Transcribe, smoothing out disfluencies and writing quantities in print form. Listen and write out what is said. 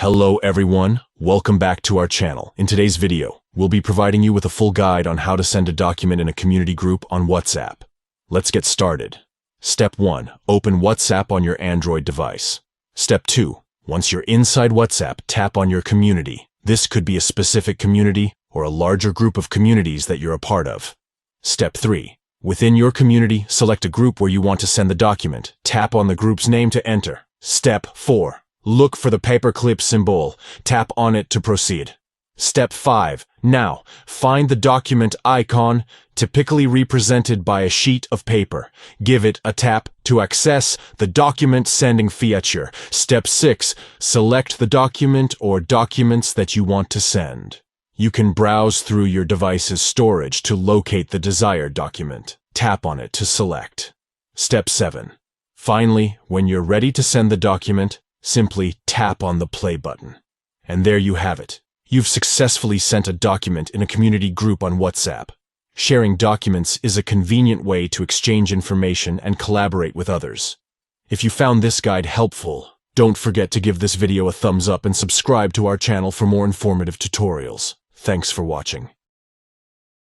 Hello everyone, welcome back to our channel. In today's video, we'll be providing you with a full guide on how to send a document in a community group on WhatsApp. Let's get started. Step 1. Open WhatsApp on your Android device. Step 2. Once you're inside WhatsApp, tap on your community. This could be a specific community or a larger group of communities that you're a part of. Step 3. Within your community, select a group where you want to send the document. Tap on the group's name to enter. Step 4. Look for the paperclip symbol. Tap on it to proceed. Step 5. Now, find the document icon, typically represented by a sheet of paper. Give it a tap to access the document sending feature. Step 6. Select the document or documents that you want to send. You can browse through your device's storage to locate the desired document. Tap on it to select. Step 7. Finally, when you're ready to send the document, simply tap on the play button. And there you have it. You've successfully sent a document in a community group on WhatsApp. Sharing documents is a convenient way to exchange information and collaborate with others. If you found this guide helpful, don't forget to give this video a thumbs up and subscribe to our channel for more informative tutorials. Thanks for watching.